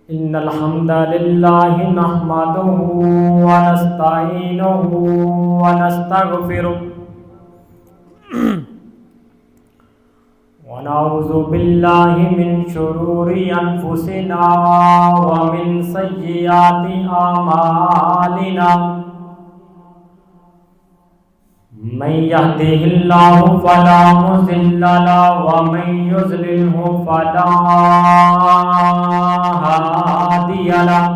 इन्नल हम्दलिल्लाहि नहमदुहु व नस्तईनुहु व नस्तगफिरुह व नऊज़ु बिल्लाहि मिन शुरूरि अनफुसिना व मिन सय्यिआति आमालिना मन यहदिहिल्लाहु फला मुज़िल्ल लहु व मन युज़लिल्हु फला हादिय लहु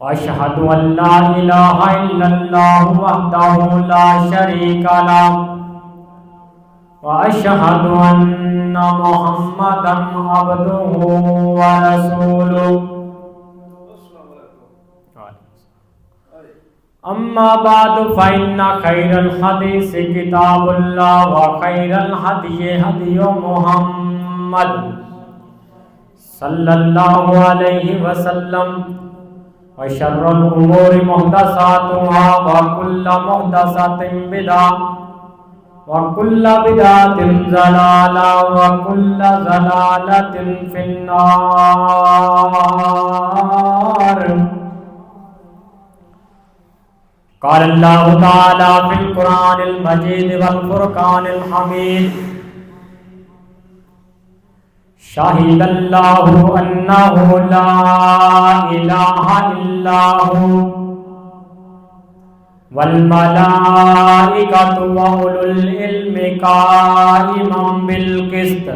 अशहदु अल्ला इलाहा इल्लल्लाहु वहदहु ला शरीका लहु व अशहदु अन्ना मुहम्मदन अब्दुहु व रसूलुहु। अम्मा बाद फ़इन्ना खैरल हदीस किताबुल्लाह व खैरल हदी हदी मुहम्मद सल्लल्लाहु अलैहि वसल्लम व शर्रुल उमूरि मुहदसातुहा व कुल्लु मुहदसतिन बिदअह व कुल्लु बिदअतिन ज़लाला व कुल्लु ज़लालतिन फिन्नार। क़ाल अल्लाहु तआला फ़िल क़ुरानिल मजीद वल फ़ुरक़ानिल हमीद शहीदल्लाहु अन्नहु ला इलाहा इल्लाहु वल मलाइकतु व उलुल इल्मि क़ाइमम बिल क़िस्त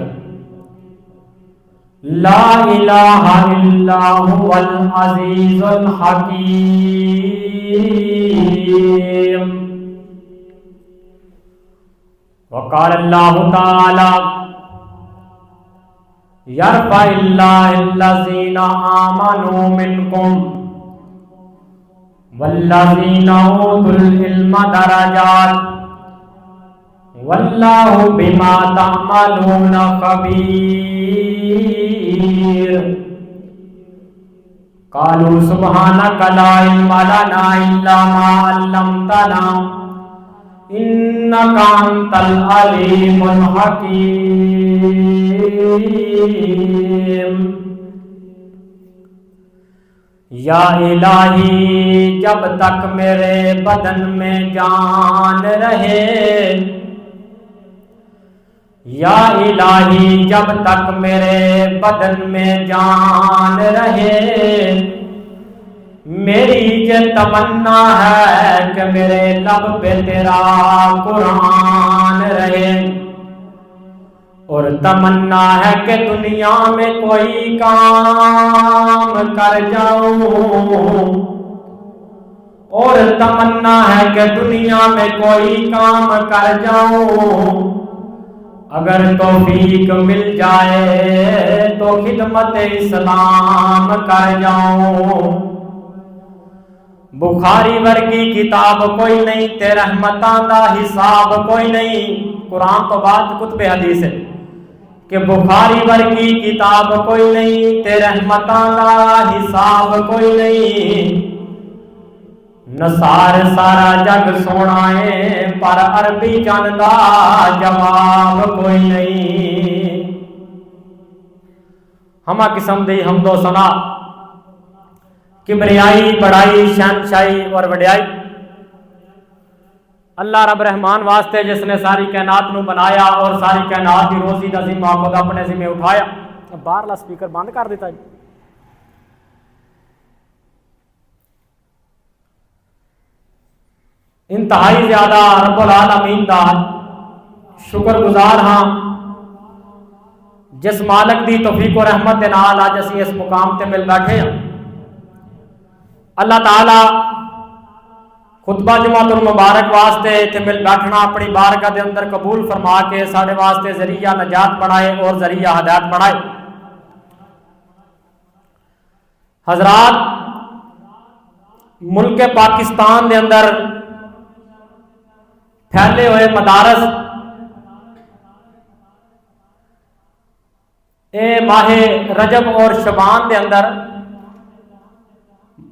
ला इलाहा इल्लाहु वल अज़ीज़ुल हकीम। वक़ाल अल्लाहु तआला यरफ़इल्लाहुल्लज़ीना आमनू मिनकुम वल्लज़ीना ऊतुल इल्मा दरजात वल्लाहु बिमा तअमलूना ख़बीर। क़ालू सुब्हानका ला इल्मा लना इल्ला मा अल्लमतना इन्नका अंतल अलीमुल हकीम। या इलाही जब तक मेरे बदन में जान रहे, या इलाही जब तक मेरे बदन में जान रहे, मेरी ये तमन्ना है कि मेरे लब पे तेरा कुरान रहे, और तमन्ना है कि दुनिया में कोई काम कर जाऊं, और तमन्ना है कि दुनिया में कोई काम कर जाऊं। अगर तौफीक मिल जाए तो खिदमत इस्लाम कर जाऊं। बुखारी वर्गी किताब कोई नहीं, ते रहमतां दा हिसाब कोई नहीं। कुरान तो बाद कुतुब हदीस है कि बुखारी वर्गी किताब कोई नहीं, ते रहमतां दा हिसाब कोई नहीं। नसार सारा जग सोना है, पर अरबी चन दा जवाब कोई नहीं। हमा किस्म दी हमदो सना, किबरियाई, बड़ाई, शहनशाही और वड्याई अल्लाह रब रहमान वास्ते जिसने सारी कायनात नू बनाया और सारी कायनात की रोजी का जिम्मा खुद अपने जिम्मे उठाया। बाहरला स्पीकर बंद कर दिता जी। इंतहाई ज्यादा रब्बुल आलमीन दा शुक्रगुजार हाँ, जिस मालिक दी तौफीक और रहमत दे नाल अज असीं इस मुकाम ते मिल बैठे हैं। अल्लाह ताला खुतबा जुमातुल मुबारक वास्ते इत्थे मिल बैठना अपनी बारगाह दे अंदर कबूल फरमा के साडे वास्ते जरिया नजात बनाए और जरिया हदायत बनाए। हजरात, मुल्क पाकिस्तान के अंदर फैले हुए मदारस माहे रजब और शबान के अंदर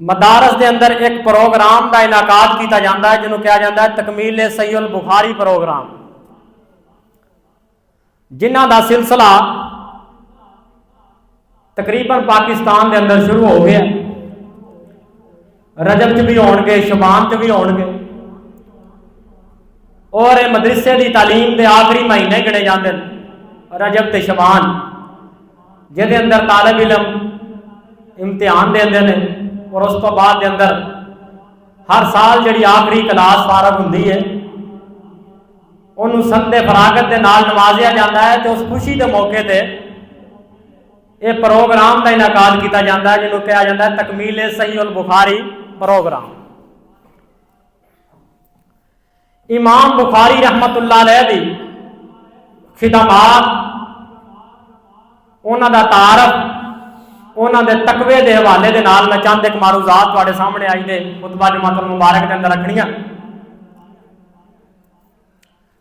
मदारस के अंदर एक प्रोग्राम का इनाकाद किया जाता है जिन्होंने कहा जाता है तकमील सहीहुल बुखारी प्रोग्राम, जिन्हां दा सिलसिला तकरीबन पाकिस्तान के अंदर शुरू हो गया। रजब च भी होणगे, शबान च भी होणगे, और मदरसे की तालीम के आखिरी महीने गिने जाते हैं रजब ते शबान, जिहदे अंदर तालिब इलम इम्तिहान देंदे ने और उस तो बाद के अंदर हर साल जिहड़ी आखिरी क्लास फारग हुंदी है उन्होंने संदे फरागत के नाल नवाजिया जाता है। तो उस खुशी के मौके पर यह प्रोग्राम का इनाकाद किया जाता है जिन्होंने कहा जाता है तकमील सही उल बुखारी प्रोग्राम। इमाम बुखारी रहमतुल्लाह अलैह दी खिदमात, उन्हों का तारफ, उन्होंने तकवे के हवाले के नाल मैं चंद एक मारूजात तुहाडे सामने आई दे खुतबा जुमातुल मुबारक के अंदर रखनियां।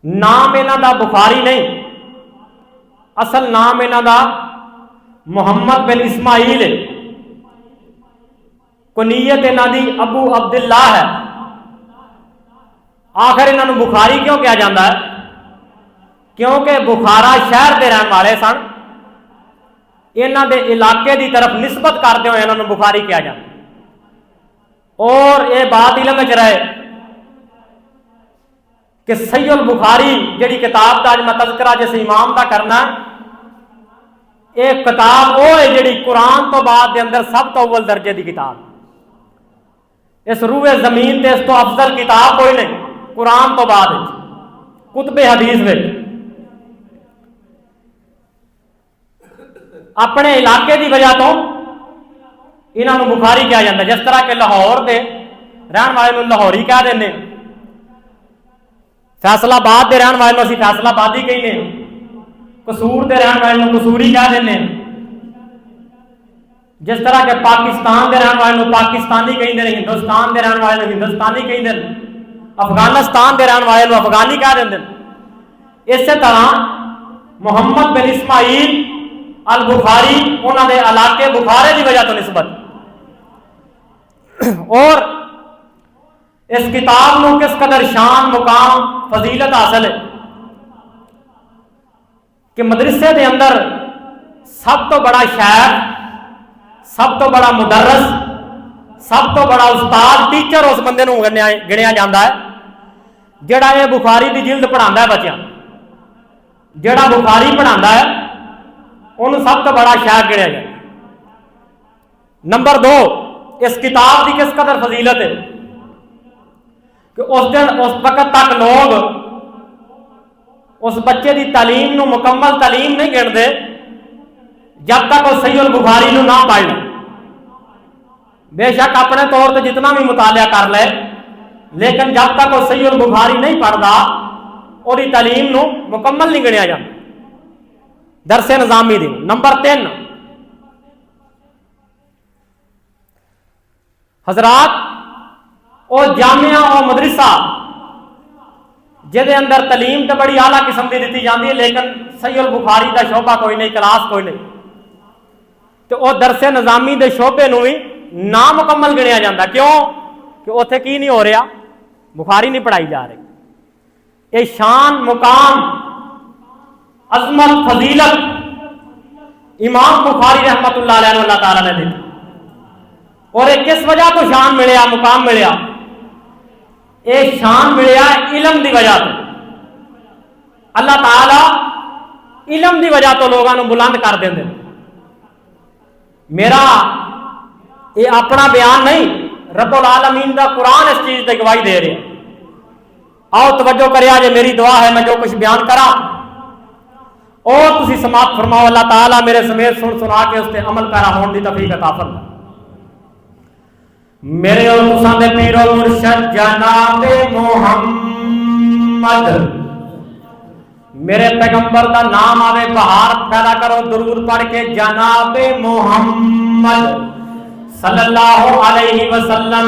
नाम इन्हां दा बुखारी नहीं, असल नाम इन्हां दा मुहम्मद बिन इस्माइल है। कुनीयत इन्हां दी अबू अब्दुल्ला है। आखिर इन्हों बुखारी क्यों कहा जाता है? क्योंकि बुखारा शहर के रहने वाले सन, इन्हों के इलाके की तरफ निस्बत करते हुए इन्होंने बुखारी कहा जाता। और ये बात इलम च रहे कि सहीहुल बुखारी जिहड़ी किताब का अज मैं तज़किरा जिस इमाम का करना, एक किताब वो है जिहड़ी कुरान तो बाद के अंदर सब तो अव्वल दर्जे की किताब। इस रूए जमीन से इस तो अफजल किताब कोई नहीं कुरान तो बाद कुतबे हदीस में। अपने इलाके की वजह तो इन्हों बुखारी कहा जाता है। जिस तरह के लाहौर के रहने वाले लाहौरी कह देंगे, फैसलाबाद के रहने वाले असीं फैसलाबादी कहने, कसूर के रहने वाले कसूरी कह देंगे। जिस तरह के पाकिस्तान के रहने वाले पाकिस्तानी कहते हैं, हिंदुस्तान के रहने वाले हिंदुस्तानी कहते हैं, अफगानिस्तान के रहने वाले अफगानी कह देंगे। इस तरह मुहम्मद बिन इस्माइल अल बुखारी उन्होंने इलाके बुखारे की वजह तो निस्बत। और इस किताब को किस कदर शान मुकाम फजीलत हासिल है कि मदरसे के अंदर सब तो बड़ा शायर, सब तो बड़ा मुदर्रस, सब तो बड़ा उस्ताद टीचर उस बंदे को गिनिया जाता है जिहड़ा ये बुखारी की जिल्द पढ़ाता है। बच्चों जिहड़ा बुखारी पढ़ाता है उन्होंने सब तो बड़ा शायर गिनिया जाए। नंबर 2, इस किताब की किस कदर फजीलत है कि उस वक्त तक लोग उस बच्चे की तालीम को मुकम्मल तालीम नहीं गिनते जब तक वो सहीहुल बुखारी को ना पढ़ ले। बेशक अपने तौर पर जितना भी मुतालिया कर ले, लेकिन जब तक वो सहीहुल बुखारी नहीं पढ़ता और तालीम को मुकम्मल नहीं गिनिया जाता। दरसे निजामी दी। नंबर 3, हजरात और जामिया और मदरसा जिहदे अंदर तलीम तो बड़ी आला किस्म की दी जाती है, लेकिन सहीहुल बुखारी का शोभा कोई नहीं, क्लास कोई नहीं, तो वह दरसे निजामी के शोभे भी ना मुकम्मल गिनिया जाता। क्यों कि उत्थे की नहीं हो रहा, बुखारी नहीं पढ़ाई जा रही। ये शान मुकाम अजमत फजीलत इमाम बुखारी रहमतुल्लाह अलैह अल्लाह ताला ने दी। और ये किस वजह तो शान मिलया, मुकाम मिलया? ये शान मिलया इलम की वजह तो। अल्लाह ताला इलम की वजह तो लोगों को बुलंद कर देंगे। मेरा ये अपना बयान नहीं, रब्बुल आलमीन का कुरान इस चीज की गवाही दे रहे। आओ तवज्जो करिया जे, मेरी दुआ है मैं जो कुछ बयान करा और तुसी समाप्त फरमाओ। अल्लाह ताला मेरे समेत सुन सुना के उससे अमल पैरा होने की तौफीक अता फरमाए। मेरे और तुसां दे पीर और मुर्शद जनाब मोहम्मद, मेरे पैगंबर का नाम आवे बहार पैदा करो दुरूद पढ़ के जनाब मोहम्मद सल्लल्लाहु अलैहि वसल्लम।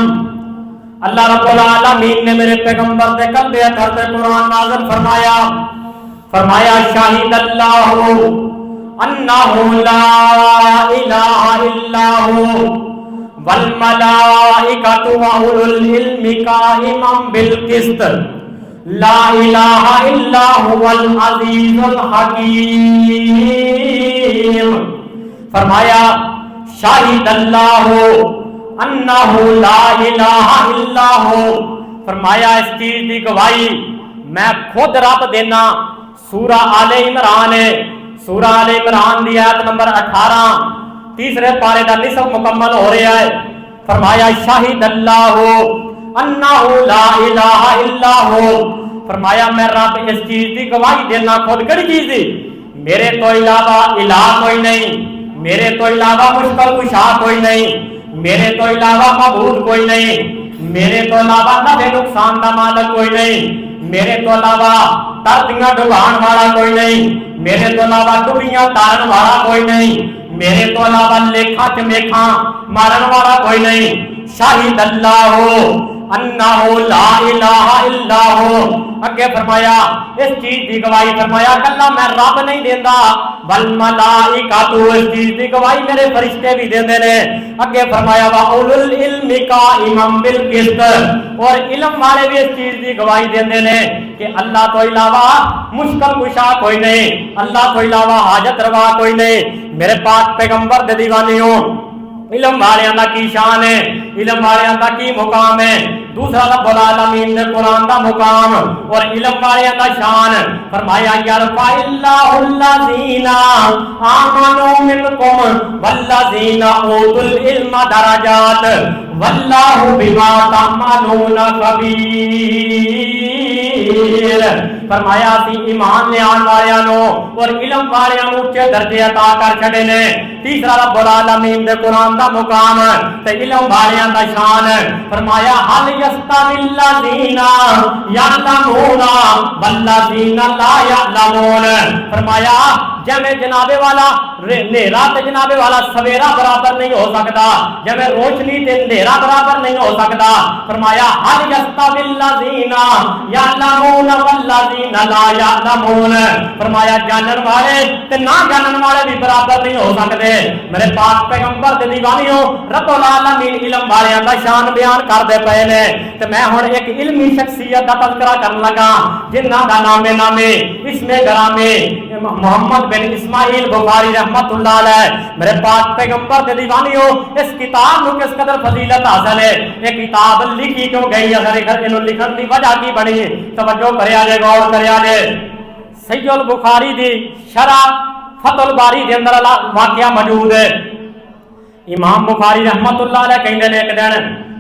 अल्लाह रब्बुल आलमीन ने मेरे पैगंबर के कल्बे अतर पे कुरान नाज़िल फरमाया। फरमाया शाहिदल्लाहु अन्नहु ला इलाहा इल्लाहु वल मलाइकतु व उलुल इल्मि काइमम बिल किस्त ला इलाहा इल्ला हुवल अजीजुल हकीम। फरमाया शाहिदल्लाहु अन्नहु ला इलाहा इल्लाहु, फरमाया इस चीज की गवाही मैं खुद रब देना। सूरा आले इमरान है, सूरा आले इमरान की आयत नंबर 18 तीसरे पारे का निसफ मुकम्मल हो रहा है। फरमाया शाहिदल्लाहु अन्नहु ला इलाहा इल्लाहु, फरमाया मैं रब इस चीज की गवाही देना खुद। कड़ी चीज थी? मेरे तो इलावा इलाह कोई नहीं, मेरे तो इलावा मुश्किल कुशा कोई नहीं, मेरे तो इलावा मबूद कोई नहीं, मेरे तो अलावा नफे नुकसान का मालक कोई नहीं, मेरे तो अलावा तरदियां डुबाण वाला कोई नहीं, मेरे तो अलावा डुबियां तारन वाला कोई नहीं, मेरे तो अलावा लेखा चमेखा मारन वाला कोई नहीं। शाहिदल्लाहु अन्नहु ला इलाहा इल्लाहु, अगे फरमाया इस चीज की गवाही, फरमाया कल्ला मैं रब नहीं देंदा बल मलाइकातु, इस चीज की गवाही मेरे फरिश्ते भी देंदे ने। अगे फरमाया वा उलुल इल्मि काइमम बिल किस्त, और इल्म वाले भी इस चीज की गवाही देंदे ने कि अल्लाह तो इलावा मुश्किल कुशा कोई नहीं, अल्लाह तो इलावा हाजत रवा कोई नहीं। मेरे पाक पैगंबर दे दीवानियों, इल्म वालियां दा की शान है, इल्म वालियां दा की मुकाम है। दूसरा रब्बुल आलमीन ने कुरान दा मुकाम और इल्म वालियां दा शान फरमाया यरफाइल्लाहुल्लज़ीना आमनू मिनकुम वल्लज़ीना ऊतुल इल्मा दरजात वल्लाहु बिमा तअमलूना खबीर। फरमाया सी ईमान ले आने वालियां नो और इल्म वालियां नु उच्चे दर्जे अता कर छड़े ने। तीसरा रब्बुल आलमीन दे कुरान दा मुकाम ते इल्म वालियां दा शान फरमाया हल यस्तविल्लज़ीना यअलमूना वल्लज़ीना ला यअलमून, फरमाया जमे जनाबे वाला नेरा ते जनाबे वाला सवेरा बराबर नहीं हो सकता, जमे रोशनी ते अंधेरा बराबर नहीं हो सकता। फरमाया हल यस्तविल्लज़ीना यअलमूना वल्लज़ीना ला यअलमून, फरमाया जानन वाले ते ना जानन वाले भी बराबर नहीं हो सकते। मेरे पाक पैगंबर दे दीवानियों, रब्बुल आलमीन इल्म वालियां दा शान बयान करदे पए ने ते मैं हुण एक इल्मी शख्सियत दा तज़किरा करन लगा जिन्हां दा नामे इसमें गरामे मोहम्मद बिन इस्माइल बुखारी रहमतुल्लाह अलैह। मेरे पाक पैगंबर दे दीवानियों, इस किताब को किस कदर फजीलत हासिल है, ये किताब लिखी क्यों गई, अगर इन्हों लिखण की वजह की बनी, तवज्जो करिया जे, गौर करिया जे। सहीहुल बुखारी दी शरह फतुल बारी दे अंदर वाकया मौजूद है। इमाम बुखारी रहमतुल्लाह अलैह कहंदे ने एक दिन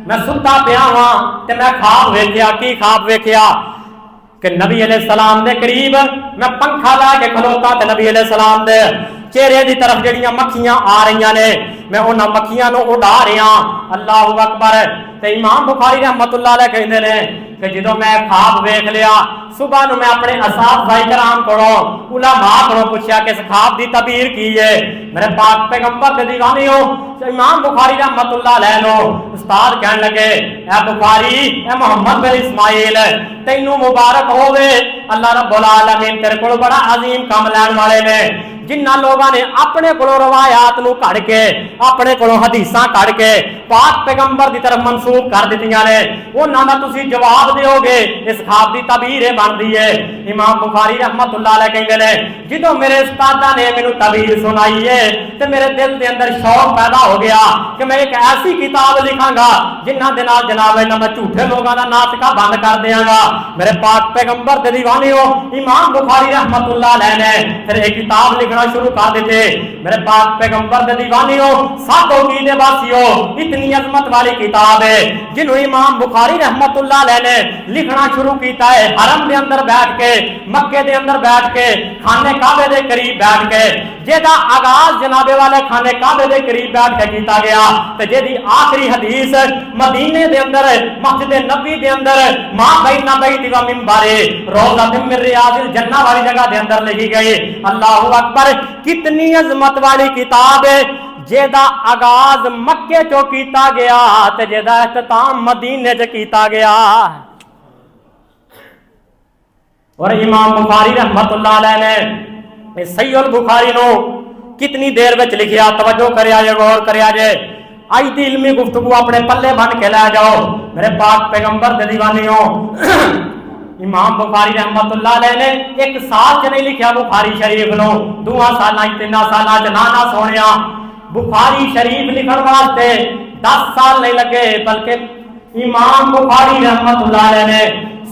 मैं सुता पिया हां ते मैं ख्वाब वेख्या। की ख्वाब वेख्या कि नबी अलैहिस्सलाम दे करीब मैं पंखा ला के खलोता ते नबी अलैहिस्सलाम दे चेहरे की तरफ जड़ियां मक्खियां आ रही ने, मैं उन्हां मक्खियां नूं उड़ा रहा। अल्लाहु अकबर। ते इमाम बुखारी रहमतुल्लाह अलैह कहंदे ने कि जो मैं ख्वाब वेख लिया, सुबह नूं मैं अपने असातिज़ा किराम कोलों उलमा कोलों पूछया कि इस ख्वाब की तबीर की है। मेरे पाक पैगंबर दे दीवानियों, इमाम बुखारी रहमतुल्लाह अलैह नो उस्ताद कहन लगे, ए बुखारी, ए मोहम्मद बिन इस्माइल, तैनू मुबारक होवे, अल्लाह रब्बुल आलमीन तेरे कोल बड़ा अजीम काम लैण वाले ने। जिन्ना लोगों ने अपने को रवायात नूं कढ़ के, अपने को हदीसां कढ़ के पाक पैगंबर की तरफ मनसूब कर दित्तियां ने, उन्हां दा तुसीं जवाब दिओगे इस ख्वाब की तबीर बनदी है। इमाम बुखारी रहमतुल्लाह अलैह कहंदे ने जिदों मेरे उस्तादा ने मैनूं तबीर सुनाई है ते मेरे दिल के अंदर शौक पैदा हो गया कि मैं एक ऐसी किताब लिखांगा जिन्हां दे नाल जनाब इन्हां मैं झूठे लोगों का नाटका बंद कर देंगा। मेरे पाक पैगंबर दे दीवानियों, इमाम बुखारी रहमतुल्लाह अलैह ने फिर एक किताब लिखना शुरू कर देते। मेरे पाक पैगंबर दे दीवानियों, सातों की दे वासियों, इतनी अजमत वाली किताब है जिन्हों इमाम बुखारी रहमतुल्लाह अलैह ने लिखना शुरू किया है हरम के अंदर बैठ के, मक्के के अंदर बैठ के, खाने काबे के करीब बैठ के, जेदा आगाज जनाबे वाले खाने काबे के करीब बैठ के किया गया, तो जेदी आखिरी हदीस मदीने के अंदर मस्जिद नबी के अंदर मां बैना बैती व मिंबर रोज़ा मिन रियादिल जन्नह वाली जगह के अंदर लिखी गई। अल्लाहु अकबर। कितनी अजमत वाली किताब है जेदा आगाज मक्के चो किया गया ते जेदा इख्तिताम मदीने च किया गया। और इमाम बुखारी रहमतुल्लाह अलैह ने सहीहुल बुखारी नो कितनी देर में लिखिया, तवज्जो करिया जे, गौर करिया जे। आज दी इल्मी गुफ्तगू अपने पल्ले बन के लै जाओ। मेरे पाक पैगंबर दे दीवानियों, इमाम बुखारी रहमतुल्लाह अलैह ने एक साल च नहीं लिखा बुखारी शरीफ नो, 2 साल 3 साल ना सोनिया बुखारी शरीफ लिखण वास्ते 10 साल नहीं लगे, बल्कि इमाम बुखारी रहमतुल्लाह अलैह ने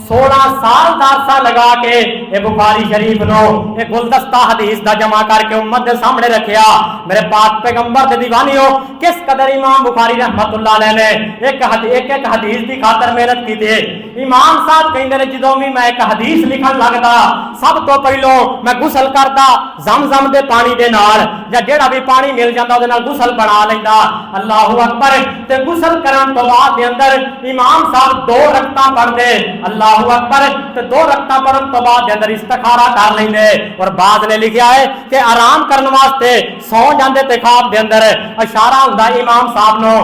16 साल का अरसा लगा के ये बुखारी शरीफ नो एक गुलदस्ता हदीस दा जमा करके उम्मत के सामने रखिया। मेरे पाक पैगंबर दे दीवानियों, किस कदर इमाम बुखारी रहमतुल्लाह अलैह ने एक हदीस की खातर मेहनत की थी। इमाम साहब कहते हैं जो भी मैं एक हदीस लिखन लगता सब तो पहलो मैं गुसल करता जमजम के पानी के नाल, या जेड़ा भी पानी मिल जाता उहदे नाल गुसल बना लेंदा। अल्लाहु अकबर। ते गुसल करन तो बाद दे अंदर इमाम साहब 2 रकअतां पढ़दे, अल्लाहु अकबर। ते 2 रकअतां पढ़न तो बाद दे अंदर इस्तिखारा कर लेंदे। और बाद ने लिखा है कि आराम करने वास्ते सौ जाते ते ख्वाब दे अंदर इशारा हुंदा इमाम साहब नो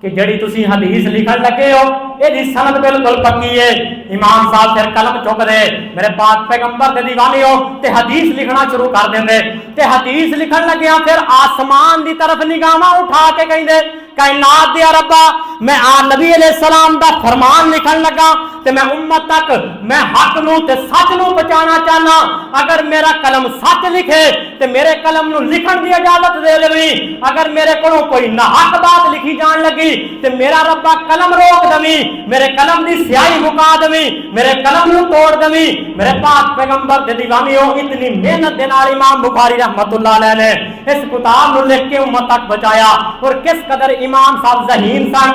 कि जड़ी तुसी हदीस लिखन लगे हो ये सनद बिल्कुल पक्की है। इमाम साहब फिर कलम चुक दे, मेरे पाक पैगंबर दे दीवाने हो ते हदीस लिखना शुरू कर देंगे। ते हदीस लिखन लगे फिर आसमान की तरफ निगाहां उठा के कहिंदे कायनात दे रब्बा मैं नबी अलैहिस्सलाम दा फरमान लिखन लगा ते मैं उम्मत तक मैं हक नू ते सच नू पहुंचाना चाहना। अगर मेरा कलम सच लिखे ते मेरे कलम नू लिखण दी इजाजत दे देवी, अगर मेरे कोलों कोई नाहक बात लिखी जान लगी ते मेरा रब्बा कलम रोक देवी, मेरे कलम दी स्याही मुका देवी, मेरे कलम नू तोड़ देवी। मेरे पाक पैगंबर दे दीवानियों, इतनी मेहनत दे नाल इमाम बुखारी रहमतुल्लाह अलैह ने इस किताब नू लिख के उम्मत तक बचाया। और किस कदर इमाम साहब ज़हीन सन।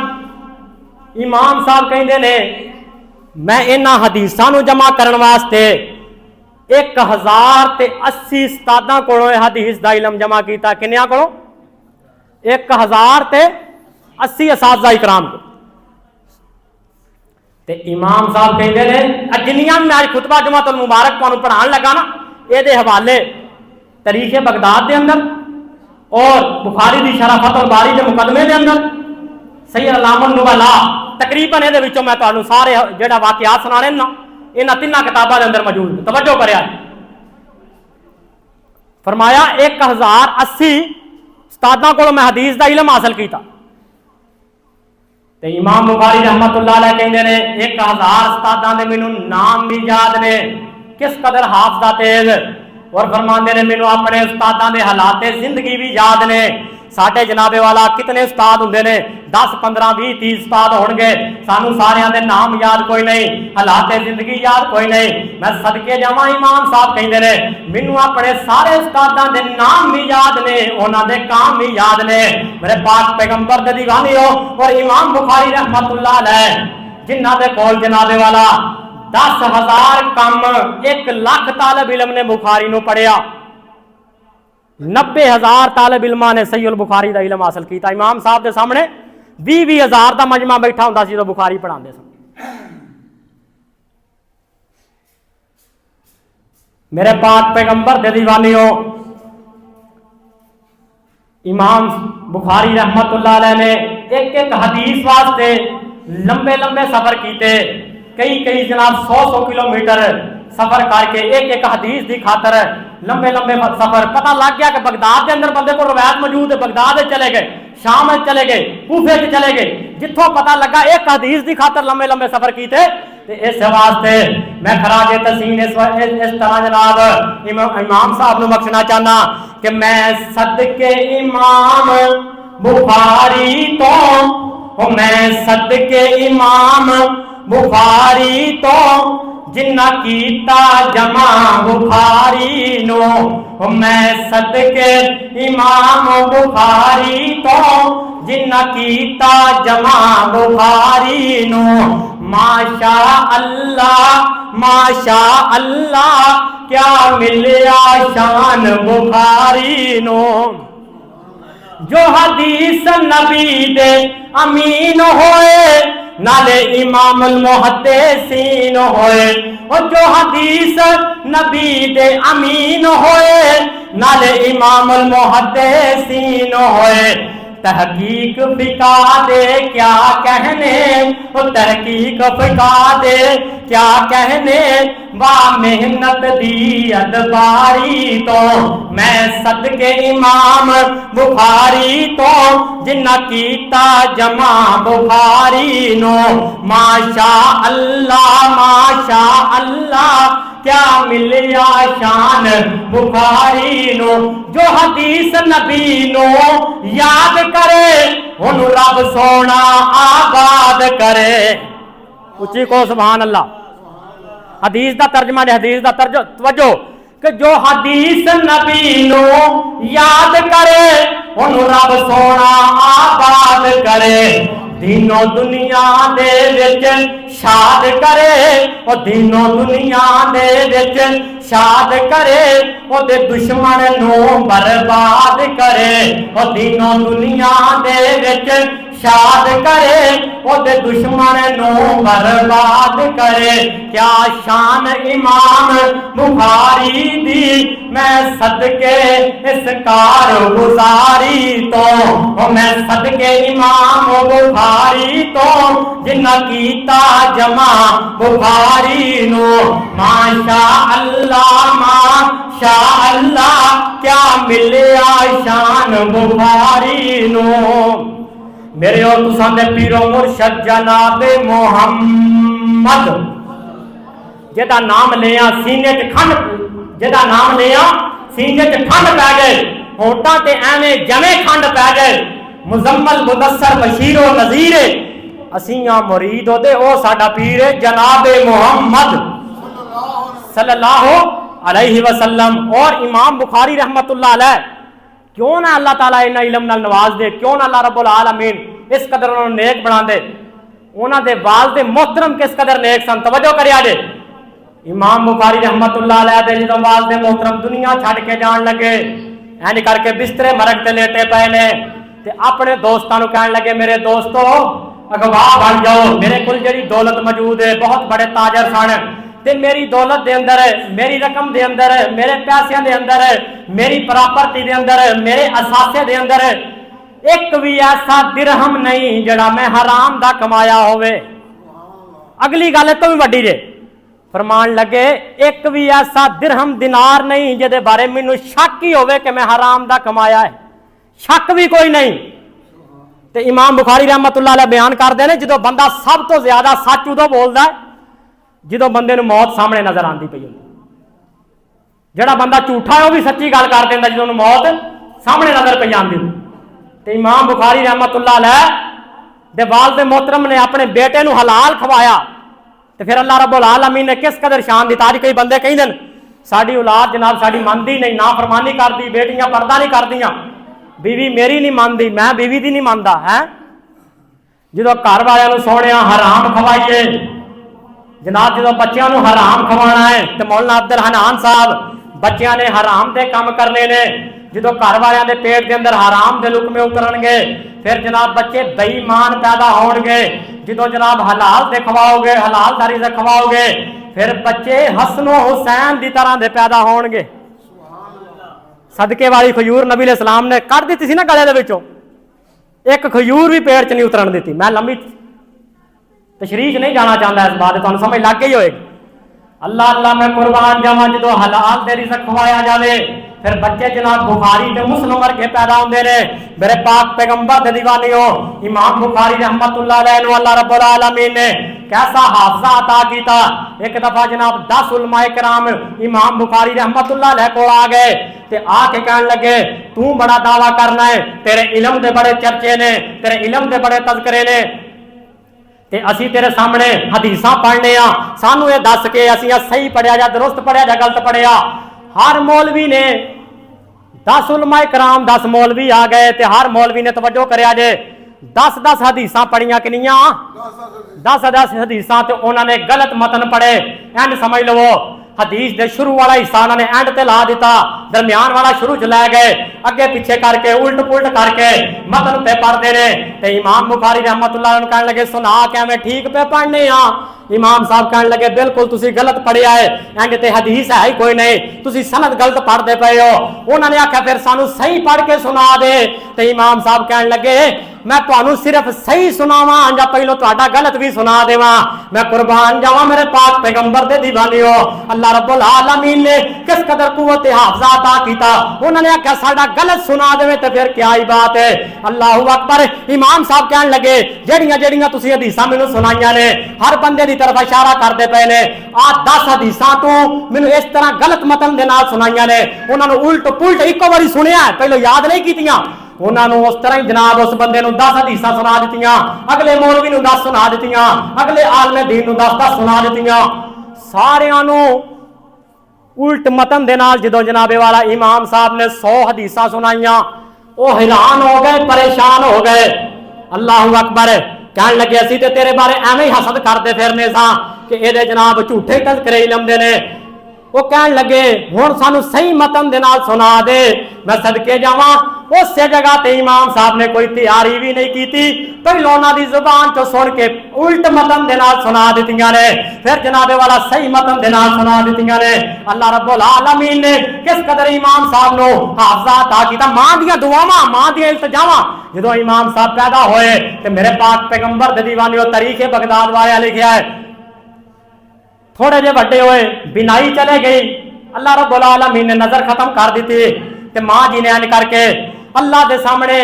इमाम साहब कहते ने मैं इन्हां हदीसां नू जमा करने वास्ते 1080 उस्तादां कोलों हदीस दा इलम जमा किया। किन्नियां कोलों? 1080 असातिज़ा इकराम को। ते इमाम साहब कहते ने जिन्नियां मैं आज खुतबा जुमातुल मुबारक तुहानू पढ़ान लगा ना ये हवाले तारीख़ बगदाद के अंदर और बुखारी दी शराफतुल बारी के मुकदमे के अंदर सैयद अलामुन नुबला तकरीबन ये मैं तुहानू सारे जेड़ा वाक़ियात सुनाने ना इन्हां 3 किताबां के अंदर मौजूद। तवज्जो करिया, फरमाया 1080 उस्तादां कोलों मैं हदीस दा इलम हासिल किया। ते इमाम बुखारी रहमतुल्लाह अलैह कहंदे ने 1000 उस्तादां दे मैनू नाम भी याद ने, किस कदर हाफज़ा तेज। और फरमाते ने मैनू अपने उस्तादां दे हालात जिंदगी भी याद ने। साडे जनाबे वाला कितने उस्ताद हुंदे ने, 10 15 20 30 उस्ताद होणगे, सानू सारियां दे नाम याद कोई नहीं, हालात जिंदगी याद कोई नहीं। मैं सदके जावां, इमाम साहब कहंदे ने मैनू अपने सारे उस्तादां दे नाम भी याद ने, उन्हां दे काम भी याद ने। मेरे पाक पैगंबर दे दीवाने हो। और इमाम बुखारी रहमतुल्लाह अलैह जिन्हां दे कोल जनाबे वाला 10,000 कम 1 लाख तालिब इल्म ने बुखारी नू पढ़िया, 90,000 तालिब इल्मां ने सहीहुल बुखारी दा इल्म हासिल किया। इमाम साहब के सामने 20,000 का मजमा बैठा हुंदा सी जो बुखारी पढ़ाते सन। मेरे पाक पैगंबर दे दीवाने हो। इमाम बुखारी रहमतुल्लाह अलैह ने एक हदीस वास्ते लंबे लंबे सफर किए, कई जनाब 100 किलोमीटर सफर करके एक हदीस की खातर लंबे लंबे सफर। पता लग गया कि बगदाद के अंदर बंदे को रवायत मौजूद है, बगदाद चले गए, शाम चले गए, कूफे चले गए, जिथों पता लगा एक हदीस की खातर लंबे लंबे सफर किए। इस वास्ते मैं खराजे तहसीन इस तरह जनाब इमाम साहब को बख्शना चाहना कि मैं सदके इमाम बुखारी तो, मैं सदके इमाम बुखारी तो जिन्ना कीता जमा बुखारी नो, मैं सदके इमाम बुखारी तो जिन्ना कीता जमा बुखारी नो। माशा अल्लाह क्या मिलया शान बुखारी नो। जो हदीस नबी दे अमीन होए नाले इमाम मुहद्दिसीन होए, और जो हदीस नबी दे अमीन होए नाले इमाम मुहद्दिसीन होए। तहकीक फिका दे क्या कहने, वो तहकीक फिका दे क्या कहने, वाह मेहनत दी अदबारी तो मैं सदके इमाम बुखारी तो, जिन्ना कीता जमा बुखारी नो। माशा अल्लाह क्या मिलिया शान बुखारी नो, जो हदीस नबी नो याद करे उन रब सोना आबाद करे। उची को सुभान अल्लाह। हदीस का तर्जमा ने, हदीस का तवज्जो कि जो हदीस नबी नो याद करे उन रब सोना आबाद करे। दीनों दुनिया दे विच शाद करे, और दीनों दुनिया दे विच शाद करे, ओदे दुश्मन नू बर्बाद करे। और दीनों दुनिया दे विच शाद करे, ओदे दुश्मन नू बर्बाद करे। क्या शान इमाम बुखारी दी, मैं सदके इस कार गुजारी तो, मैं सदके इमाम बुखारी तो, जिन्ना कीता जमा बुखारी नो। माशा अल्लाह क्या मिलिया शान बुखारी नो। मेरे और तुसांदे पीरो मुर्शद जनाबे मोहम्मद, जेदा नाम लिया सीने च खंड, जेदा नाम लिया सीने च खंड पै गए, होटां ते एवें जमे खंड पै गए। मुजम्मल मुदस्सर बशीरो नज़ीरे, असियां मुरीद ओदे ओ साडा पीर जनाबे मोहम्मद सल्लल्लाहु अलैहि वसल्लम। और इमाम बुखारी रहमतुल्लाह अलैह, क्यों ना अल्लाह ताला इन्ना इलम नाल नवाज दे, क्यों ना अल्लाह रब्बुल आलमीन इस कदर उन्होंने नेक बना दे। उन्होंने वालदे मोहतरम किस कदर नेक सन, तवज्जो करिया जे। इमाम बुखारी रहमतुल्लाह अलैह दे जदों वालदे मोहतरम दुनिया छड़ के जान लगे, इंज करके बिस्तरे मरग ते लेटे पे ने, ते अपने दोस्तां नूं कहण लगे, मेरे दोस्तों अगवा बन जाओ, मेरे कोल जिहड़ी दौलत मौजूद है, बहुत बड़े ताजर सन, ते मेरी दौलत दे अंदर, मेरी रकम दे अंदर, मेरे पैसों दे अंदर, मेरी प्रॉपर्टी दे अंदर, मेरे असासे दे अंदर एक भी ऐसा दिरहम नहीं जड़ा मैं हराम दा कमाया होवे। अगली गल तो भी वड्डी जे, फरमान लगे एक भी ऐसा दिरहम दिनार नहीं जिहदे बारे मैनू शक ही होवे कि मैं हराम दा कमाया है, शक भी कोई नहीं। ते इमाम बुखारी रहमतुल्लाह अलैह बयान करते हैं, जो बंदा सब तो ज्यादा सच उदों बोलता है जो बंदे नूं मौत सामने नजर आती पई होंदी। जिहड़ा बंदा झूठा है वह भी सच्ची गल कर देंदा जो मौत सामने नजर पई आंदी। ते इमाम बुखारी रहमतुल्लाह अलैह दे वालिद मोहतरम ने अपने बेटे नूं हलाल खवाया, तो फिर अल्लाह रब्बुल आलमीन ने किस कदर शान दी। अज कई बंदे कही दिन साडी औलाद जनाब साडी मनदी नहीं, ना फरमानी करदी, बेटियां पर्दा नहीं करदियां, बीवी मेरी नहीं मानदी, मैं बीवी दी नहीं मानदा है। जो घर वालों सोने हराम खवाइए जनाब, जो बच्चों को हराम खवाना है तो मौलाना अब्दुल हनान साहब बच्चों ने हराम के काम करने ने, जो घर वालों के पेट के अंदर हराम के लुकमे उतरनगे, फिर जनाब बच्चे बेईमान पैदा होंगे। जो जनाब हलाल से खवाओगे, हलालदारी से खवाओगे, फिर बच्चे हसनो हुसैन की तरह के पैदा होंगे। सदके वाली खजूर नबी अलैहिस्सलाम ने कट दी सी ना गले दे विचों, एक खजूर भी पेट च नहीं उतरन दी। मैं लंबी तशरीह नहीं जाना चाहता, इस बात तुहानूं समझ लग गई होएगी। अल्लाह अल्लाह मैं कुर्बान जावां, जो हलाल दे रिज़्क़ खवाया जाए फिर बच्चे जनाब बुखारी ते मुस्लिम वर्गे पैदा होंदे ने। मेरे पाक पैगंबर दे दीवानियों इमाम बुखारी रहमतुल्लाह अलैह अल्लाह रब्बुल आलमीन ने कैसा हाफजा अता कीता। एक दफा जनाब 10 उलमाए किराम इमाम बुखारी रहमतुल्लाह अलैह को आ गए ते आके कहने लगे, तू बड़ा दावा करना है, तेरे इलम दे बड़े चर्चे ने, तेरे इलम दे बड़े तज़किरे ने, ते असी तेरे सामने हदीसां पढ़ने आ, सानू ये दस के असी सही पढ़िया या दुरुस्त पढ़िया या गलत पढ़िया। हर मौलवी ने 10 उलमाए कराम 10 मौलवी आ गए, ते हर मौलवी ने तवज्जो करिया जे 10-10 हदीसां पढ़िया किनिया 10-10 हदीसां, ते उन्होंने गलत मतन पढ़े। एंड समझ लो हदीस दे शुरू वाला हिस्सा उन्होंने एंड ते ला दिता, दरम्यान वाला शुरू च लै गए, अगे पिछे करके उल्ट पुलट करके मतन पे पढ़ते ने। ते इमाम बुखारी रहमतुल्लाह अलैह कहने लगे, सुना क्या मैं ठीक पे पढ़ने आ। इमाम साहब कहने लगे बिल्कुल तुसी गलत पढ़िया है, एंड ते हदीस है ही कोई नहीं, तुसी सनद गलत पढ़ते पे हो। उन्होंने आख्या फिर सानू सही पढ़ के सुना दे। ते इमाम साहब कहने लगे मैं तुहानू सिर्फ सही सुनावा या पहलो तुहाडा गलत भी सुना देवा। मैं कुर्बान जावा मेरे पाक पैगंबर दे दीवानियो, अल्लाह रब्बुल आलमीन ने किस कदर कुव्वत हाफजा अता कीता। उन्होंने आख्या साडा गलत सुना देवे ते फिर क्या ही बात है। अल्लाहू अकबर। इमाम साहब कहने लगे जेड़ियां जेड़ियां तुसी हदीसां मैनू सुनाइयां ने, हर बंदे दी तरफ इशारा करदे पे ने, आ 10 हदीसां तू मैनू इस तरह गलत मतन दे नाल सुनाइयां ने। उन्होंने उल्ट पुलट इको बारी सुनिया, पहलो याद नहीं कीतियां। उन्होंने उस तरह ही जनाब उस बंदे नूं 10 हदीसां सुना दित्तियां, अगले मौलवी नूं 10 सुना दित्तियां, अगले आलमे दीन नूं 10 सुना दित्तियां। सारियां नूं उल्ट मतन दे नाल जदों जनाबे वाला इमाम साहब ने 100 हदीसां सुनाइयां, वो हैरान हो गए, परेशान हो गए। अल्लाहू अकबर। कहने लगे असीं ते तेरे बारे एवें ही हसद करते फिरने सां कि इहदे जनाब झूठे तज़किरे लंबे ने। वो कहने लगे हुण सानू सही मतन दे नाल सुना दे। मैं सदके जावां उस जगह ते इमाम साहब ने कोई तैयारी भी नहीं की थी, पहले उन्हां दी जुबान चो सुन के उल्ट मतन दे नाल सुना दित्तियां ने, फिर जनाबे वाला सही मतन दे नाल सुना दित्तियां ने। अल्लाह रब्बुल आलमीन ने किस कदर इमाम साहब नो हाफजा अता कीता। मां दियां दुआवां, मां दियां इल्तिजावां जदों इमाम साहब पैदा होए ते मेरे पाक पैगंबर दे दीवानियो तारीख बगदाद वाले लिखिया है, थोड़े जे बड़े होए बिनाई चले गई, अल्लाह रब्बुल आलमीन ने नजर खत्म कर दी थी। ते मां जी ने अन करके अल्लाह के सामने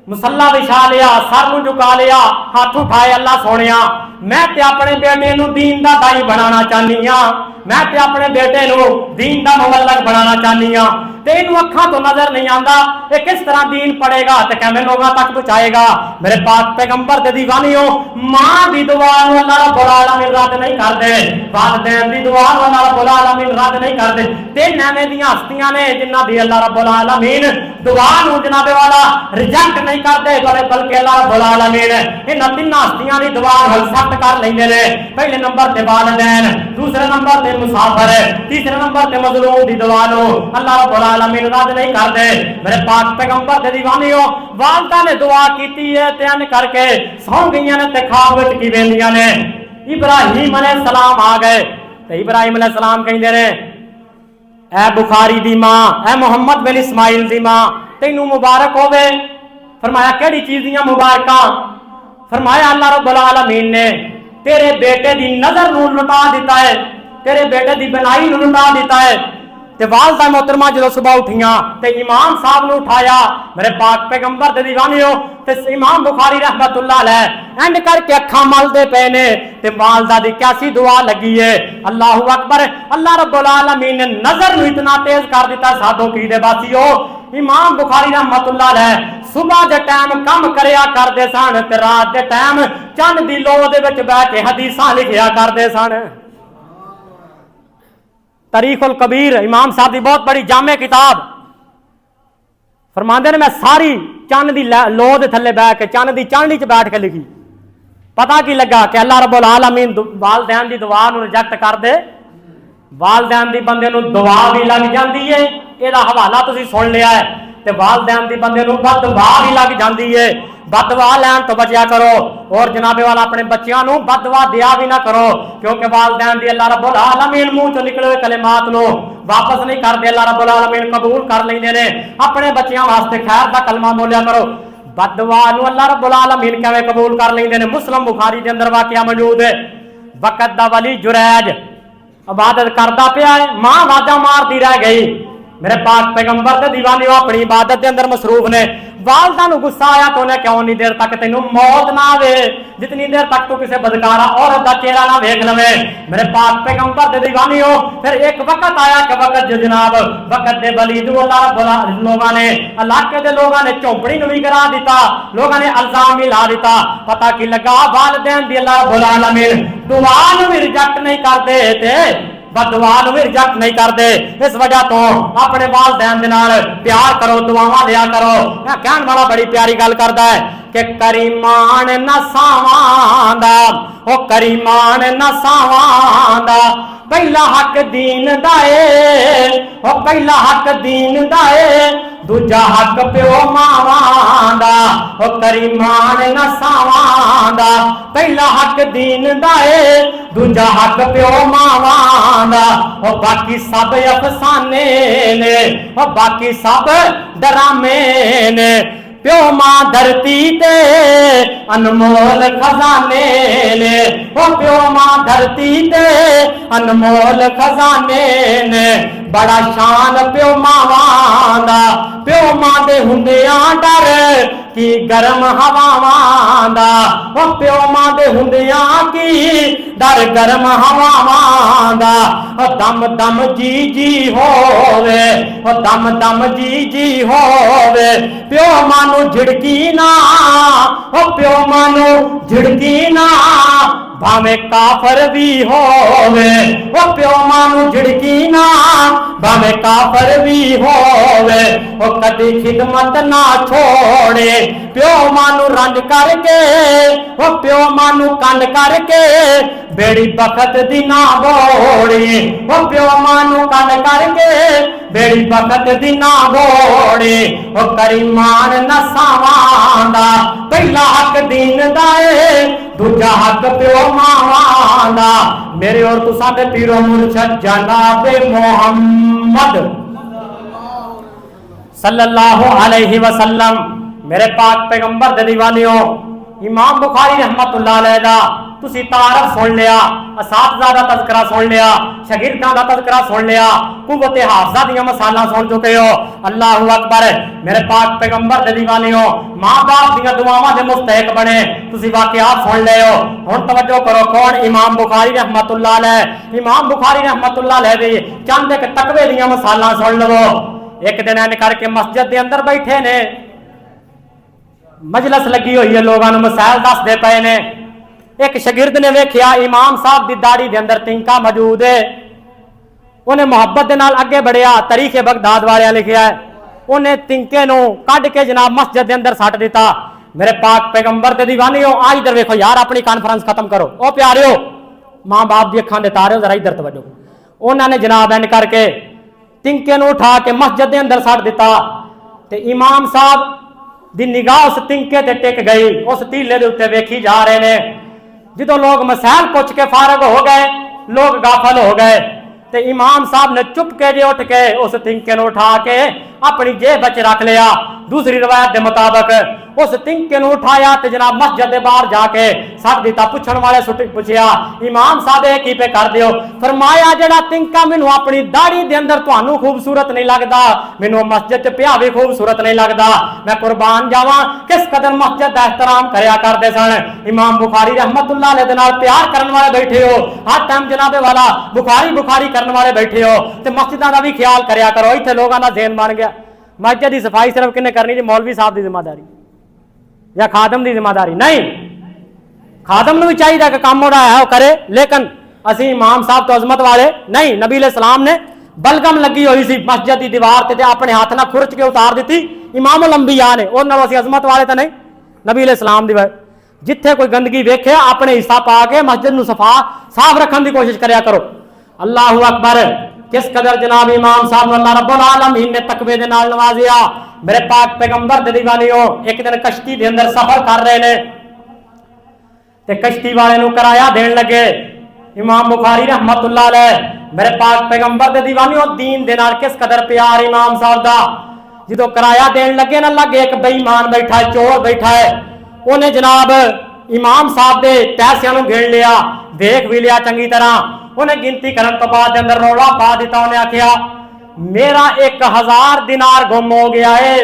मुसल्ला बिछा लिया, सर नूं झुका लिया, हाथ उठाए, अल्लाह सोनिया मैं ते अपने बेटे नूं दीन दा दाई बनाना चाहनी हां, मैं ते अपने बेटे नूं दीन दा मुबल्लिग बनाना चाहनी हां। ते इनू अखां तो नजर नहीं आता ये किस तरह दीन पढ़ेगा ते किवें लोगों तक पहुंचाएगा। मेरे पाक पैगंबर दे दीवानियो, मां दी दुआ नूं अल्लाह रब्बुल आलमीन रद्द नहीं करदे, वालिदैन दी दुआ नूं अल्लाह रब्बुल आलमीन रद्द नहीं करदे। तीन एवें दियां हस्तियां ने जिन्हां दी अल्लाह रब्बुल आलमीन दुआ नूं जनाबे वाला रिजेक्ट नहीं करदे, बल्कि अल्लाह रब्बुल आलमीन इन्हां तीन हस्तियां दी दुआ नूं एक्सेप्ट कर लैंदे ने। पहले नंबर ते वालिदैन, दूसरे नंबर ते मुसाफिर, तीसरे नंबर ते मजलूम दी दुआ नूं अल्लाह रब्बुल आलमीन रद्द नहीं करदे। मेरे पाक पैगंबर दे दीवानियो, वालदा ने दुआ कीती है ते अन करके सौ गईयां ने ते खाब विच की वेंदियां ने। इब्राहीम अलैहिस्सलाम आ गए ते इब्राहीम अलैहिस्सलाम कहंदे ने ऐ बुखारी दी मां, ऐ मुहम्मद बिन इस्माइल दी मां, तैनू मुबारक होवे। फरमाया केड़ी चीज दियां मुबारकां? फरमाया अल्लाह रब्बुल आलमीन ने तेरे बेटे दी नजर नूं लुटा दिता है, तेरे बेटे दी बनाई नूं लुटा दिता है। ते वालदा मोहतरमा जो सुबह उठियां ते इमाम साहब ने उठाया, मेरे पाक पैगंबर दे दीवानियो ते इमाम बुखारी रहमतुल्लाह अलैह एंड करके अखां मलदे पे ने ते वालदा दी कैसी दुआ लगी है। अल्लाहू अकबर। अल्लाह रब्बुल आलमीन ने नजर नूं इतना तेज कर दिता। साधो की दे बासियो, इमाम बुखारी रहमतुल्लाह अलैह सुबह दे टाइम काम करया करदे सन ते रात दे टाइम चंद दी लो दे विच बैठ के हदीसां लिखिया करदे सन। तारीखुल कबीर इमाम साहब की बहुत बड़ी जामे किताब, फरमांदे ने मैं सारी चंद दी लो दे थल्ले बैठ के चंद दी चांदी च बैठ के लिखी। पता की लगा कि अल्लाह रब्बुल आलमीन वालदैन दी दुआ नूं रिजेक्ट कर दे, वालदैन दी बंदे नूं दुआ भी लग जाती है। इहदा हवाला तुसीं सुन लिया है। ते वालदैन दी बंदे नूं बददुआ भी लग जाती है। बददुआ लैन तो बचिया करो और जनाबे वाला अपने बच्चों नूं बददुआ दिया भी ना करो, क्योंकि वालदैन दी अल्लाह रब्बुल आलमीन मुंह चों निकले हुए कलिमात नूं वापस नहीं करते, अल्लाह रब्बुल आलमीन कबूल कर लैंदे ने। अपने बच्चों वास्ते खैर दा कलमा बोलिया करो। बददुआ नूं अल्लाह रब्बुल आलमीन किवें कबूल कर लैंदे ने? मुस्लिम बुखारी दे अंदर वाकया मौजूद है। वक़्त दा वली जुरैज इबादत करदा पिया है, मां वाजा मारदी रह गई। मेरे पाक पैगंबर दे दीवाने अपनी इबादत के अंदर मसरूफ ने। वालदा नूं गुस्सा आया तो उन्हें क्यों नहीं देर तक तेनू मौत ना आवे जितनी देर तक तू किसी बदकारा औरत का चेहरा ना वेख लवे। मेरे पाक पैगंबर दे दीवानी हो। फिर एक वक्त आया कि वक्त जो जनाब वक्त दे वलीद लोगों ने इलाके के लोगों ने झोंपड़ी नूं भी गिरा दिता, लोगों ने इल्जाम भी ला दिता। पता की लगा वालिदैन दी अल्लाह रब्बुल आलमीन दुआ नूं भी रिजेक्ट नहीं करदे ते बददुआ नूं भी रिजेक्ट नहीं करदे। इस वजह तो अपने वालिदैन दे नाल प्यार करो, दुआवां दिया करो। कहण वाला बड़ी प्यारी गल करदा है कि करीमान न सावांदा, ओ करीमान न सावांदा, पहला हक दीन दा ए, ओ पहला हक दीन दा ए, दूजा हक प्यो मावां दा, ओ करीमान न सावांदा, पहला हक दीन दा ए, दूजा हक प्यो मावां दा, ओ बाकी सब अफसाने ने, ओ बाकी सब डरामे ने, प्यो मां धरती ते अनमोल खजाने ने, ओ प्यो मां धरती ते अनमोल खजाने ने, बड़ा शान प्यो मावां दा, प्यो मां दे हुंदियां डर की गरम हवावां दा, ओ प्यो मां दे हुंदियां की डर गरम हवावां दा, ओ दम दम जी जी होवे, ओ दम दम जी जी होवे, प्यो मां नू झिड़की ना, ओ प्यो मां नू झिड़की ना, भावें काफर भी होवे, ओ प्यो मां नू झिड़की ना, भावें काफर भी होवे, ओ कदी खिदमत ना छोड़े, प्यो मां नू रंज करके, ओ प्यो मां नू कंड करके, बेड़ी बखत दी ना बोड़ी, ओ प्यो मां नू कंड करके, बेड़ी बखत दी ना बोड़ी, ओ करीमान न सावांदा, पहला हक दीन दा ए, दूजा हक प्यो मावां दा। मेरे और तुसा दे पीरो मुर्शद जनाबे मोहम्मद सल्लल्लाहु अलैहि वसल्लम, मेरे पाक पैगंबर दे दीवानियों, इमाम बुखारी रहमतुल्लाह अलैह दा तुसी तारफ सुन लिया, असातिज़ा दा तज़किरा सुन लिया, शागिर्दां दा तज़किरा सुन लिया, कुव्वत हाफ़िज़ा दियां मसाला सुन चुके हो। अल्लाहु अकबर। मेरे पाक पैगंबर दे दीवानियों, मां बाप दियां दुआवां दे मुस्तहिक बने, तुसी वाक़ियात सुन ले हो। हुण तवज्जो करो, कौन? इमाम बुखारी रहमतुल्लाह अलैह। इमाम बुखारी रहमतुल्लाह अलैह दी चंद एक तकवे दियां मसाला सुन लवो। एक दिन ऐन करके मस्जिद दे अंदर बैठे ने, मजलस लगी हुई है, लोगों को मसाइल दसदे पे ने। एक शागिर्द ने वेख्या इमाम साहब की दाढ़ी के अंदर तिंका मौजूद है, उन्हें मुहब्बत के नाल अगे बढ़िया, तरीके बगदाद वाले लिखा है, उन्हें तिंके नू कढ़ के जनाब मस्जिद के अंदर सट दिता। मेरे पाक पैगंबर ते दीवानियों, आज इधर वेखो यार, अपनी कॉन्फ्रेंस खत्म करो। ओ प्यारियो, मां बाप की अखां दे तारे जरा इधर तवज्जो। उन्होंने जनाब एन करके तिंके नू उठा के मस्जिद के अंदर सट दिता, ते इमाम साहब दी निगाह उस तिंके ते टिक गई, उस तीले दे उत्ते वेखी जा रहे ने। जो लोग मसाइल पुछ के फारग हो गए, लोग गाफल हो गए, ते इमाम साहब ने चुप के जे उठ के उस तिंके नू उठा के अपनी जेब च रख लिया। दूसरी रवायत के मुताबिक उस तिंके नू उठाया ते जनाब मस्जिद के बाहर जाके सट दिता। पुछण वाले पूछया, इमाम साहब ये की पे कर दियो? फरमाया, जड़ा तिंका मैनू अपनी दाढ़ी दे अंदर तुहानू खूबसूरत नहीं लगता, मैनू मस्जिद च पिया भी खूबसूरत नहीं लगता। मैं कुर्बान जावां, किस कदर मस्जिद का एहतराम करया करते सन। इमाम बुखारी रहमतुल्लाह अलैह दे नाल प्यार करने वाले बैठे हो, हर टाइम जनाबे वाला बुखारी बुखारी करने वाले बैठे हो, ते मस्जिदां दा भी ख्याल करया करो। इत्थे लोगों का ज़हन बन गया मस्जिद की सफाई सिर्फ किन्ने करनी जी? मौलवी साहब की जिम्मेदारी या खादम की जिम्मेदारी? नहीं, खादम नूं भी चाहिए कि काम उहदा है वो करे, लेकिन असी इमाम साहब तो अजमत वाले नहीं। नबी अलैहिस्सलाम ने बलगम लगी हुई सी मस्जिद की दीवार ते अपने हाथ नाल खुरच के उतार दी। इमामुल अंबिया ने उहदे नाल असी अजमत वाले तो नहीं। नबी अलैहिस्सलाम दी जिथे कोई गंदगी वेखे अपने हिस्सा पा के मस्जिद नूं साफ रखने की कोशिश करया करो। अल्लाहु अकबर। किस कदर जनाब इमाम साहब अल्लाह रब्बुल आलमीन ने तकवे दे नाल नवाजिया। मेरे पाक पैगंबर दे दीवानियों, एक दिन कश्ती दे अंदर सफर कर रहे ने ते कश्ती वाले नूं किराया देन लगे। इमाम बुखारी रहमतुल्लाह अलैह, मेरे पाक पैगंबर दे दीवानियों, दीन दे नाल किस कदर प्यार इमाम साहब दा। जो किराया देन लगे ना, लगे एक बेईमान बैठा है, चोर बैठा है, उन्हें जनाब इमाम साहब दे पैसों नूं गिन लिया, देख भी लिया चंगी तरह। उन्हें गिनती करने तो बाद अंदर रौला पा दिता। उन्हें आखिया, मेरा 1000 दिनार गुम हो गया है।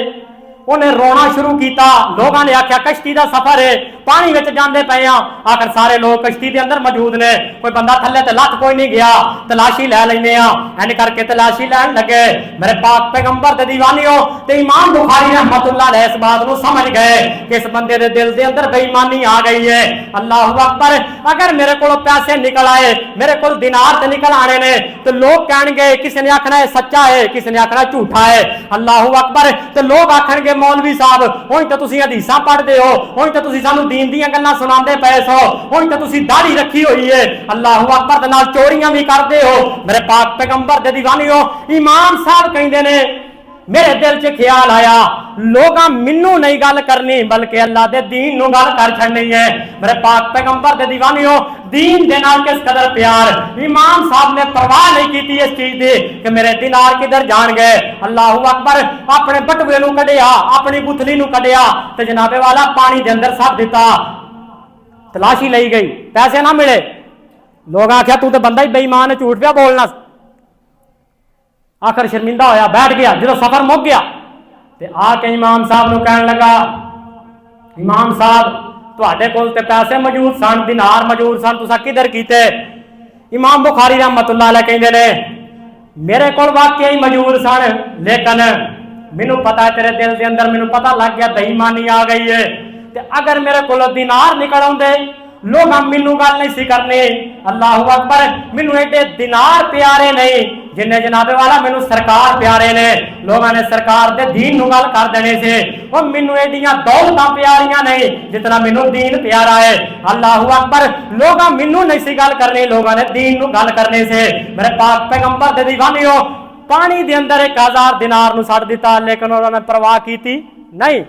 उन्हें रोना शुरू किया। लोगों ने आख्या, कश्ती का सफर है, पानी विच जांदे पए आ, आखिर सारे लोग कश्ती के अंदर मौजूद ने, कोई बंदा थल्ले ते लथ कोई नहीं गया, तलाशी लै लैने आ, एन करके तलाशी लैन लगे। मेरे पाक पैगंबर दे दीवानियों ते इमाम बुखारी रहमतुल्लाह अलैह इस बात को समझ गए कि इस बंदे दे दिल दे अंदर बेईमानी आ गई है। अल्लाहु अकबर, अगर मेरे को पैसे निकल आए, मेरे को दिनार ते निकल आने ने, तो लोग कहणगे किसी ने आखना है सच्चा है, किसी ने आखना झूठा है। अल्लाहु अकबर, तो लोग आखणगे मौलवी साहब हुण तो तुसीं हदीसां पढ़दे हो, हुण तो तुसीं सानूं दीन दीयां गल्लां सुणांदे पए सो, हुण तो तुसीं दाढ़ी रखी हुई है, अल्लाहु अकबर दे नाल चोरियां भी करदे हो। मेरे पाक पैगंबर दे दीवानियो, इमाम साहब कहिंदे ने मेरे दिल च ख्याल आया लोगां मिन्नू नहीं गल करनी बल्कि अल्लाह दे दीन नूं गल कर छड़नी है। मेरे पाक पैगंबर दे दीवानियों, दीन दे नाल किस कदर प्यार, इमाम साहब ने परवाह नहीं की इस चीज दी कि मेरे दिनार किधर जान गए। अल्लाहु अकबर, अपने बटुए नूं कढिया, अपनी गुथली नूं कढिया ते जनाबे वाला पानी दे अंदर सट दिता, तलाशी लई गई, पैसे ना मिले। लोग आख्या तू तो बंदा ही बेईमान है, झूठ पिया बोलना। आखिर शर्मिंदा होया, बैठ गया। जो सफर मुक गया ते आके इमाम साहब नूं कहण लगा, इमाम साहब तुहाडे कोल ते पैसे मौजूद सन, दिनार मौजूद सन, तुसां किधर कीते? इमाम बुखारी रहमतुल्लाह अलैह कहंदे ने मेरे कोल वाकई मौजूद सन, लेकिन मैनू पता है तेरे दिल के अंदर, मैनू पता लग गया बेईमानी आ गई है। ते अगर मेरे कोल दिनार निकल आउंदे लोग मैनू गल नहीं सी करनी। अल्लाहु अकबर, मैनू एडे दिनार प्यारे नहीं जिन्ने जनाबे वाला मैनू सरकार प्यारे ने। लोगों ने सरकार दे दीन नूं गल कर देने से, और मैनू एडियां दौलतां प्यारियां नहीं जितना मैनू दीन प्यारा है। अल्लाहु अकबर, लोग मैनू नहीं सी गल करनी, लोगों ने दीन नूं गल करने से। मेरे पाक पैगंबर दे दीवानियों, पानी दे अंदर 1000 दिनार नूं सट दिता, लेकिन उन्होंने परवाह की नहीं।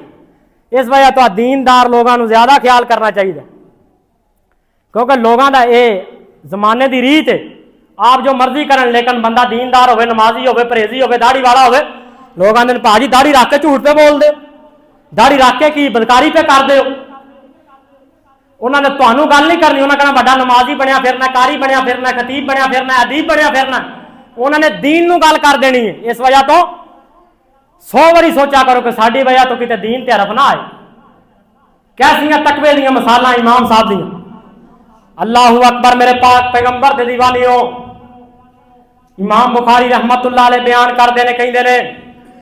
इस वजह तो दीनदार लोगों नूं ज्यादा ख्याल करना चाहिए, क्योंकि लोगों का ये जमाने की रीत है, आप जो मर्जी करन, लेकिन बंदा दीनदार होवे, नमाजी होवे, परहेजी होवे, दाढ़ी वाला होवे। लोग आंदे भाजी दाढ़ी रख के झूठ पे बोल दे, दाढ़ी रख के की बदकारी पे कर दे। उन्होंने तुहानू गल नहीं करनी, उन्होंने कहना बड़ा नमाजी बनया फिरना, कारी बनया फिरना, खतीब बनया फिरना, अदीब बनया फिरना। उन्होंने दीन नू गल कर देनी है। इस वजह तो 100 बारी सोचा करो कि साड़ी वजह तो किते दीन ते हरफ ना आए। कैसियां तकवे दियां मिसालां इमाम साहब दियां। अल्लाहु अकबर, मेरे पाक पैगंबर दे दीवानियों, इमाम बुखारी रहमतुल्लाह अलैह बयान करते ने, कहते ने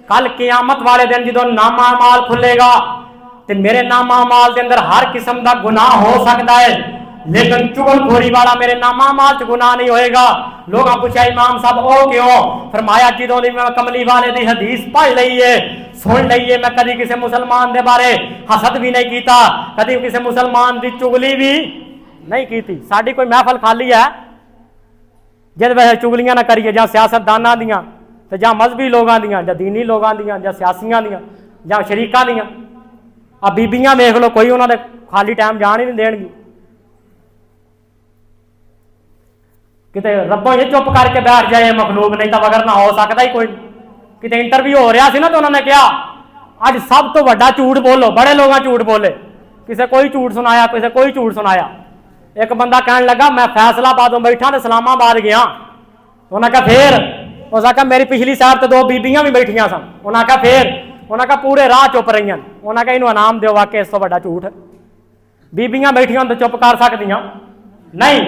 कल कियामत वाले दिन जो नामा माल खुलेगा तो मेरे नामा माल के अंदर हर किस्म का गुनाह हो सकता है, लेकिन चुगलखोरी वाला मेरे नामा माल च गुनाह नहीं होएगा। लोग पूछा इमाम साहब ओ क्यों? फरमाया जिदों दी मैं कमली वाले दी हदीस पढ़ लई है, सुन लई है, मैं कभी किसी मुसलमान के बारे हसद भी नहीं किया, कभी किसी मुसलमान की चुगली भी नहीं की। साड़ी कोई महफल खाली है जिद वैसे चुगलियां ना करिए, ਜਾਂ सियासतदाना दियां ते ਜਾਂ मजहबी लोगों दियां, ਜਾਂ दीनी लोगों दियां, ਜਾਂ सियासियां दियां, ਜਾਂ शरीकां दियां। आ बीबियां देख लो, कोई उन्होंने खाली टाइम जान ही नहीं देणगी। किते रब्बों ये चुप करके बैठ जाए मखलूक, नहीं तो वगर ना हो सकता ही कोई। किते इंटरव्यू हो रहा सी ना, तो उन्होंने कहा अज सब तो वड्डा झूठ बोलो। बड़े लोग झूठ बोले, किसे कोई झूठ सुनाया, किसे कोई झूठ सुनाया। एक बंदा कहने लगा मैं फैसलाबादों बैठा तो इस्लामाबाद गया। उन्हें कहा फिर? उस आखा मेरी पिछली साइड तो 2 बीबियां भी बैठिया सन। उन्हें कहा फिर? उन्हें कहा पूरे राह चुप रही। उन्हें कहा इनू इनाम दो, वाकई इस तो बड़ा झूठ। बीबियां बैठिया तो चुप कर सकदियां नहीं।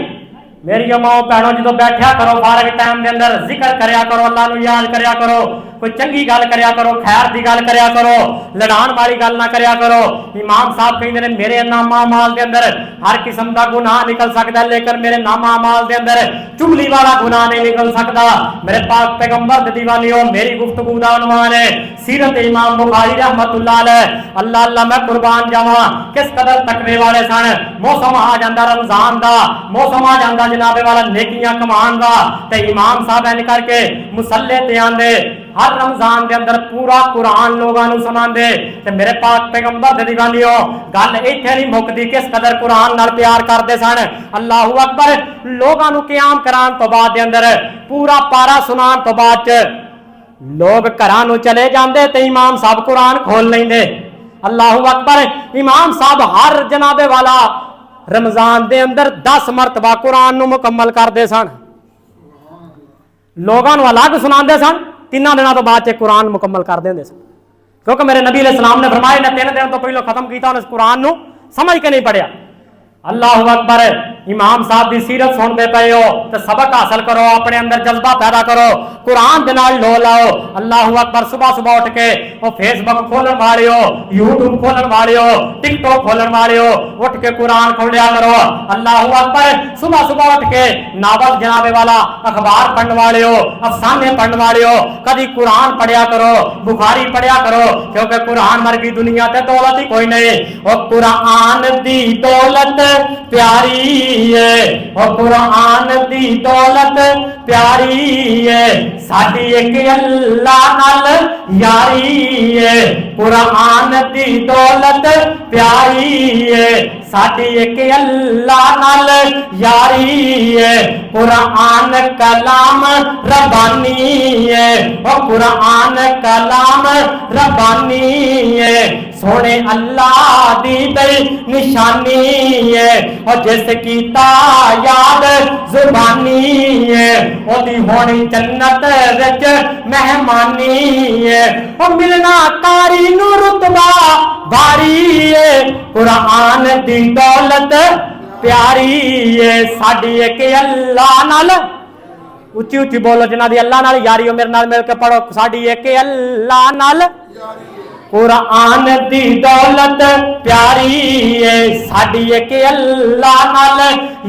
मेरी माओ भैनों जो बैठा करो फारग टाइम के अंदर जिक्र करया करो, अल्लाह नू याद करया करो, कोई चंगी गल करया करो, खैर की गल करया करो, लड़ान वाली गल ना करया करो। इमाम साहब कहते हैं मेरे नामा माल के अंदर हर किस्म का गुनाह निकल सकता है, लेकिन मेरे नामा माल के अंदर चुगली वाला गुनाह नहीं निकल सकता। मेरे पाक पैगंबर दीवानियों, मेरी गुफ्तगू का उन्वान है सीरत इमाम बुखारी रहमतुल्लाह अलैह। अल्लाह अल्लाह मैं कुर्बान जावा, किस कदर तकवे वाले सन। मौसम आ जाता रमजान का, मौसम आ जाता जनाबे वाला नेकियां कमान का, ते इमाम साहब इन करके मुसल्ले ते आंदे, हर रमजान के अंदर पूरा कुरान लोगों को सुनाते। ते मेरे पाक पैगंबर दे दीवानियों, गल इत्थे नहीं मुकदी, किस कदर कुरान नाल प्यार करते सन। अल्लाहु अकबर, लोगों को क़याम कराने तो बाद दे अंदर पूरा पारा सुनाने तो बाद लोग घरां नूं चले जाते ते इमाम साहब कुरान खोल लेंदे। अल्लाहु अकबर, इमाम साहब हर जनाबे वाला रमजान दे अंदर 10 मरतबा कुरान नूं मुकम्मल करते सन। लोगों को अलग सुनाते सन, 3 दिनों तो बाद कुरान मुकम्मल कर देंगे सन, क्योंकि मेरे नबी अलैहि सलाम ने फरमाया ने 3 दिन तो पहले खत्म किया, उन्हें कुरान नूं समझ के नहीं पढ़िया। अल्लाह अकबर। इमाम साहब की सीरत सुनते पे हो तो सबक हासिल करो, अपने अंदर जज्बा पैदा करो, कुरान के नाल लो लाओ। अल्लाह अकबर। सुबह सुबह उठ के वो फेसबुक खोलन वाले हो, यूट्यूब खोलन वाले हो, टिकटॉक खोलन वाले हो, उठ के कुरान खोलिया करो। अल्लाह अकबर। सुबह सुबह उठ के नावल जनाबे वाला अखबार पढ़ने वाले हो, अफसाने पढ़ने वाले हो, कभी कुरान पढ़िया करो, बुखारी पढ़िया करो, क्योंकि कुरान वर्गी दुनिया ते दौलत ही कोई नहीं। और कुरान दी दौलत प्यारी है, और कुरान दी दौलत प्यारी है, साडी एक अल्लाह नाल यारी है। कुरान दी दौलत प्यारी है, साडी एक अल्लाह नाल यारी है। कुरान कलाम रब्बानी है, और कुरान कलाम रब्बानी है, सोने अल्लाह दी निशानी है। और जिसकी याद जुबानी है, ओदी होनी जन्नत विच मेहमानी है। और मिलना कारी नू रुतबा भारी है, कुरान दी दौलत प्यारी है, साडी एक अल्लाह नाल। उच्ची उच्ची बोलो जिन्हां दी अल्लाह नाल यारी हो, मेरे नाल मिल के पढ़ो, साडी एक अल्लाह नाल। कुरान दी दौलत प्यारी है, साडी एक अल्लाह नाल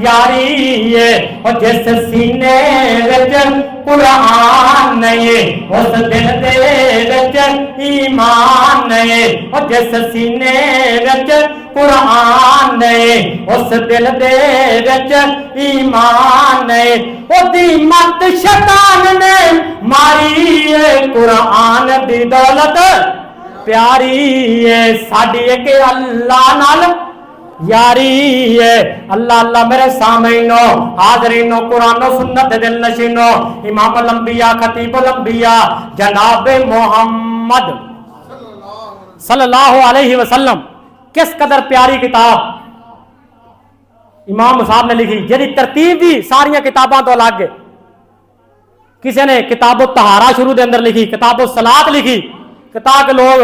यारी है। और जिस सीने विच कुरान नहीं, उस दिल दे विच ईमान नहीं। और जिस सीने विच कुरान नहीं, उस दिल दे विच ईमान नहीं। ओदी मत शैतान ने मारी है, कुरान दी दौलत प्यारी है, साडी एक अल्लाह नाल यारी है। अल्लाह अल्लाह मेरे सामईनो हाजरीनो कुरानो सुन्नत दिल नशीनो इमाम लंबिया खतीब लंबिया जनाब मोहम्मद सल्लल्लाहु अलैहि वसल्लम किस कदर प्यारी किताब इमाम साहब ने लिखी, जिहदी तरतीब भी सारिया किताबों तो अलग है। किसी ने किताबो तहारा शुरू के अंदर लिखी, किताबो सलात लिखी ताकि लोग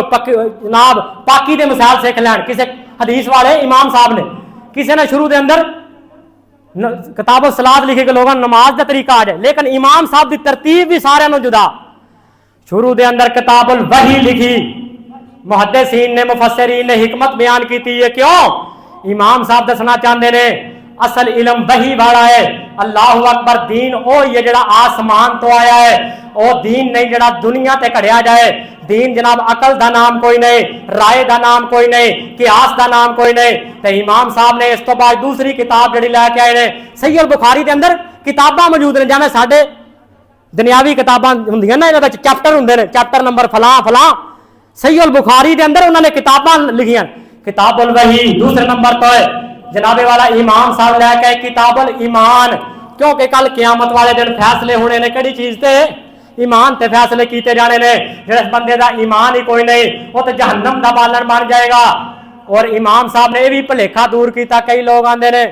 जनाब पाकी के मिसाल सीख लैन। किसी हदीस वाले इमाम साहब ने किसी ने शुरू के अंदर किताबो सलात लिखी कि लोगों नमाज का तरीका आ जाए, लेकिन इमाम साहब की तरतीब भी सारे जुदा। शुरू के अंदर किताबुल वही लिखी, मुहद्दिसीन ने मुफस्सिरीन ने हिकमत बयान की थी। क्यों? इमाम साहब दसना चाहते ने असल इलम वही वाला है। अल्लाह अकबर। दीन ओ ये जड़ा आसमान तो आया है, ओ दीन नहीं जड़ा दुनिया ते घड़िया जाए। दीन जनाब अकल का नाम कोई नहीं, राय का नाम कोई नहीं, कियास का नाम कोई नहीं। तो इमाम साहब ने इस तो बाद दूसरी किताब जी लैके आए ने सही बुखारी के अंदर किताबां मौजूद ने, जिवें साडे दुनियावी किताबां हुंदियां ना, इहदे विच चैप्टर हुंदे ने, चैप्टर नंबर फलां फलां। सही बुखारी के अंदर उन्होंने किताबां लिखियां, किताबुल वही दूसरे नंबर पर है। जनाबे वाला इमाम साहब लैके किताबुल ईमान, क्योंकि कल क़यामत वाले दिन फैसले होने ने किहड़ी चीज ते ईमान ते फैसले किए जाने ने। जिस बंदे का ईमान ही कोई नहीं वो तो जहन्नम का बालन बन जाएगा। और इमाम साहब ने यह भी भुलेखा दूर किया। कई लोग आते ने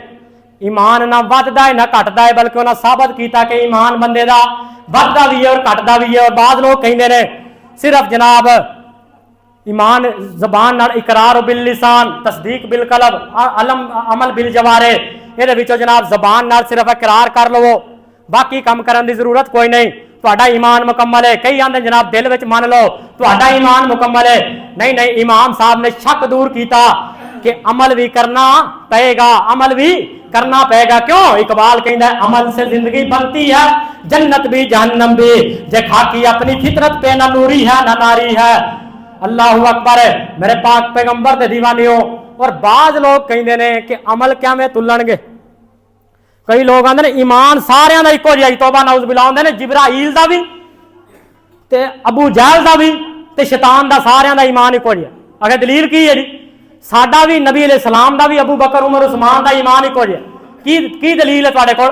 ईमान ना वधदा है ना घटदा है, बल्कि उन्हें साबित किया कि ईमान बंदे का वधदा भी है और घटदा भी है। और बाद लोग कहते हैं सिर्फ जनाब ईमान जबान नाल इकरार बिल लिसान तस्दीक बिल कलब अमल बिल जवारे, ये जनाब जबान नाल सिर्फ इकरार कर लवो, बाकी काम करने की जरूरत कोई नहीं, तुहाडा ईमान मुकम्मल है। कई आंदे जनाब दिल विच मान लो तुहाडा ईमान मुकम्मल है। नहीं नहीं, इमाम साहब ने शक दूर किया कि अमल भी करना पड़ेगा, अमल भी करना पड़ेगा। क्यों? इकबाल कहता है अमल से जिंदगी बनती है, जन्नत भी जहन्नम भी, जे खाकी अपनी फितरत पे ना नूरी है ना नारी है। अल्लाह अकबर है मेरे पाक पैगंबर दे दीवाने हो। और बाज लोग कहते हैं कि अमल क्या में तुलणगे। कई लोग आते हैं ईमान सारियां दा इक्को जिहा, तौबा नाउज़ बिल्लाह, आंदे ने जिब्राइल दा भी ते अबू जहल दा भी ते शैतान दा सारियां दा ईमान इक्को जिहा। आखिर दलील की है जी? साडा भी नबी अलैहि सलाम दा भी अबू बकर उमर उस्मान दा ईमान इक्को जिहा। की दलील है तुहाडे कोल?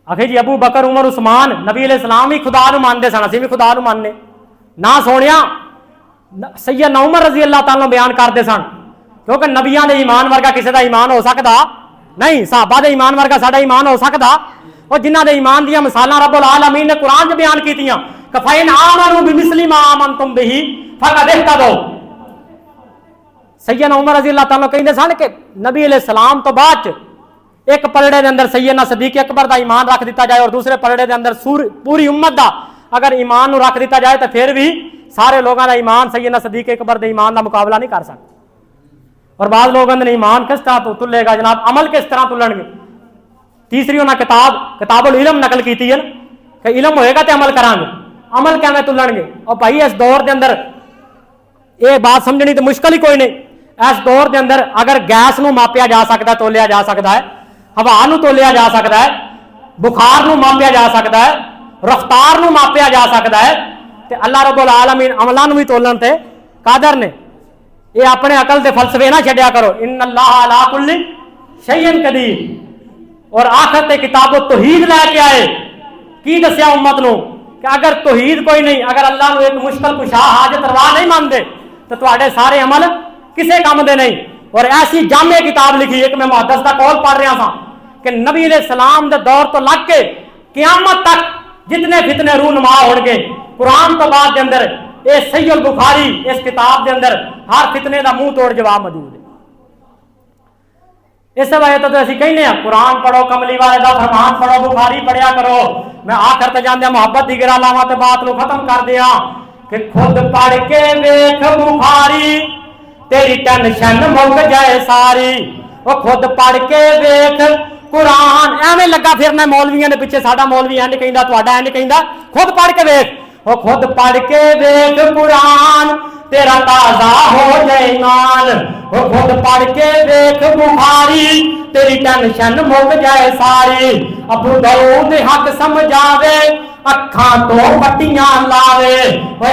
आखिर जी अबू बकर उमर उस्मान नबी अलैहि सलाम ही खुदा नूं मानदे सन, असीं भी खुदा नूं मानने ना। सोनिया सैयदना उमर रज़ी अल्लाह तआला बयान करते सन, क्योंकि नबियां दे ईमान वर्गा किसी का ईमान हो सकता नहीं, सहाबा दे ईमान वर्गा साडा ईमान हो सकता। और जिन्हां दे ईमान दियां मिसालां रब्बुल आलमीन ने कुरान च बयान कीतियां, कफ़इन आमनू बिमिस्लि मा आमनतुम बिही फक़द इहतदौ। सैयदना उमर रज़ी अल्लाह तआला कहते सन कि नबी अलैहिस्सलाम तो बाद एक पलड़े के अंदर सैयदना सदीक अकबर का ईमान रख दिता जाए और दूसरे पलड़े के अंदर पूरी उम्मत का अगर ईमान रख दिता जाए तो फिर भी सारे लोगों का ईमान सैयदना सदीक अकबर के ईमान का मुकाबला नहीं कर सकता। और बाद लोगों ने ईमान किस तरह तुलेगा जनाब, अमल किस तरह तुलणगे। तीसरी उन्हें किताबुल इल्म नकल की है कि इलम होएगा तो अमल करांगे, अमल क्या मैं तुलणगे। और भाई इस दौर के अंदर ये बात समझनी तो मुश्किल ही कोई नहीं। इस दौर के अंदर अगर गैस नूं मापिया जा सकता है, तोलिया जा सकता है, हवा नूं तोलिया जा सकता है, बुखार नूं मापिया जा सकता है, रफ्तार नूं मापिया जा सकता है, तो अल्लाह रब्बुल आलमीन अमलां नूं भी तोलन ते कादर ने। ये अपने अकल के फलसफे ना छड्या करो। इन्नल्लाह अला कुल्लि शैइन कदीर। और आखिर ते किताब तौहीद लैके आए, की दस्या उम्मत नूं कि अगर तौहीद कोई नहीं, अगर अल्लाह नूं एक मुश्किल कुशा हाजत रवा नहीं मानते तो तुहाडे सारे अमल किसे काम दे नहीं। और ऐसी जामे किताब लिखी है कि मैं मुहद्दिस दा कौल पढ़ रहा था कि नबी अलैहिस्सलाम दे दौर तो लग के क़यामत तक जितने फितने रूनुमा होणगे कुरान तो बाद के अंदर ये सहीह बुखारी इस किताब के अंदर हर फितने का मुंह तोड़ जवाब मौजूद है। इस वजह तो असं कहने कुरान पढ़ो, कमली वाले का फरमान पढ़ो, बुखारी पढ़िया करो। मैं आखिर तक जाने मुहब्बत की गिरा लावा तो बात को खत्म कर दिया कि खुद पढ़ के वेख बुखारी तेरी टेंशन मुक जाए सारी। वो खुद पढ़ के वेख कुरान, एवं लगा फिरना मौलवियों के पिछे, साडा मौलवी इंज कहंदा, तुहाडा इंज कहंदा। खुद पढ़ के वेख, वो खुद पढ़ के वेख कुरान तेरा ताजा हो जाए ईमान। वो खुद पढ़ के वेख बुखारी तेरी टेंशन मुक जाए सारी। अबू दाऊद हक समझावे अखा तो पट्टियां लावे।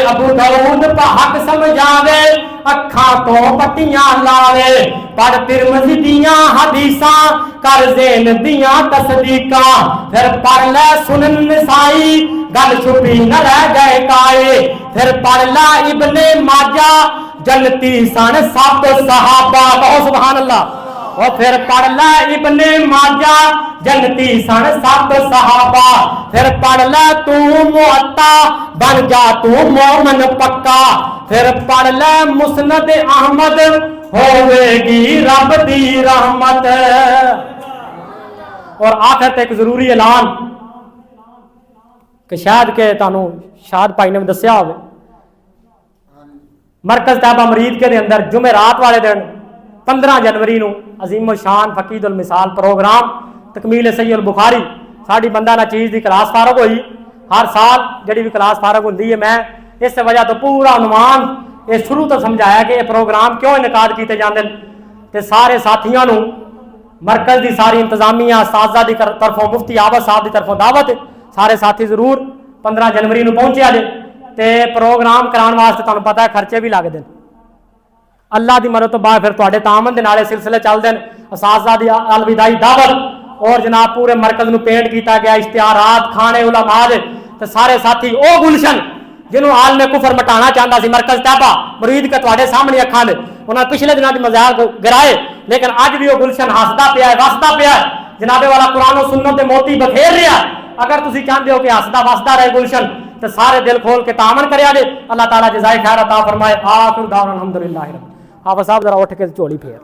अबू दाऊद हक समझावे अखा तो पट्टियां लावे। पढ़ तिरमिज़ी दियां हदीसां कर ज़ैन दियां तस्दीका। फिर पढ़ ले सुनन नसाई गल छुपी न रह गए काए। फिर पढ़ ला इब्ने माजा जन्नती सन सब सहाबा। बहुत सुभान अल्लाह। और फिर पढ़ ला इब्ने माजा जन्नती सन सब सहाबा। फिर पढ़ ला तू मुअत्ता बन जा तू मोमन पक्का। फिर पढ़ ला मुस्नद अहमद होवेगी रब दी रहमत। और आखिर तक एक जरूरी ऐलान कि शायद के तानू शायद भाई ने दस्या हो, मरकज तैयबा मरीद के अंदर जुमेरात वाले दिन 15 जनवरी को अजीम शान फकीदुल मिसाल प्रोग्राम तकमील सहीह बुखारी साड़ी बंदा ना चीज़ की क्लास फारग हुई। हर साल जी भी क्लास फारग होंगी है, मैं इस वजह तो पूरा अनुमान ये शुरू तो समझाया कि यह प्रोग्राम क्यों इनकाद किए जाते हैं। सारे साथियों को मरकज की सारी इंतजामिया उस्तादा की तरफों मुफ्ती आबद साहब की तरफों दावत है। सारे साथी जरूर 15 जनवरी को पहुंचे जे। तो प्रोग्राम कराने वास्ते तुहानू पता है खर्चे भी लगते हैं। अल्लाह की मदद तो बाद फिर तुहाडे तामन दे नाले सिलसिले चलते हैं। उस्तादा की अलविदाई दावत और जनाब पूरे मरकज में पेंट किया गया, इश्तिहारात खाने उलमा दे। तो सारे साथी ओ गुलशन जिन्होंने आलम कुफर मटाना चाहता सी मरकज तैयबा मुरीद के तुहाडे सामने अखां दे, उन्होंने पिछले दिनों की मजाक गिराए, लेकिन अज भी वो गुलशन हसदा पिया है, वसदा पिया है। जनाबे वाला कुरान और सुन्नत के मोती बखेर रहा। अगर तुम चाहते हो कि हसदा वसदा रहे गुलशन तो सारे दिल खोल के तामन करिया जे। अल्लाह ताला जज़ाए खैर अता फरमाए। आखिर दावना अल्हम्दुलिल्लाह। हाफिज़ साहब जरा उठ के झोली फेर।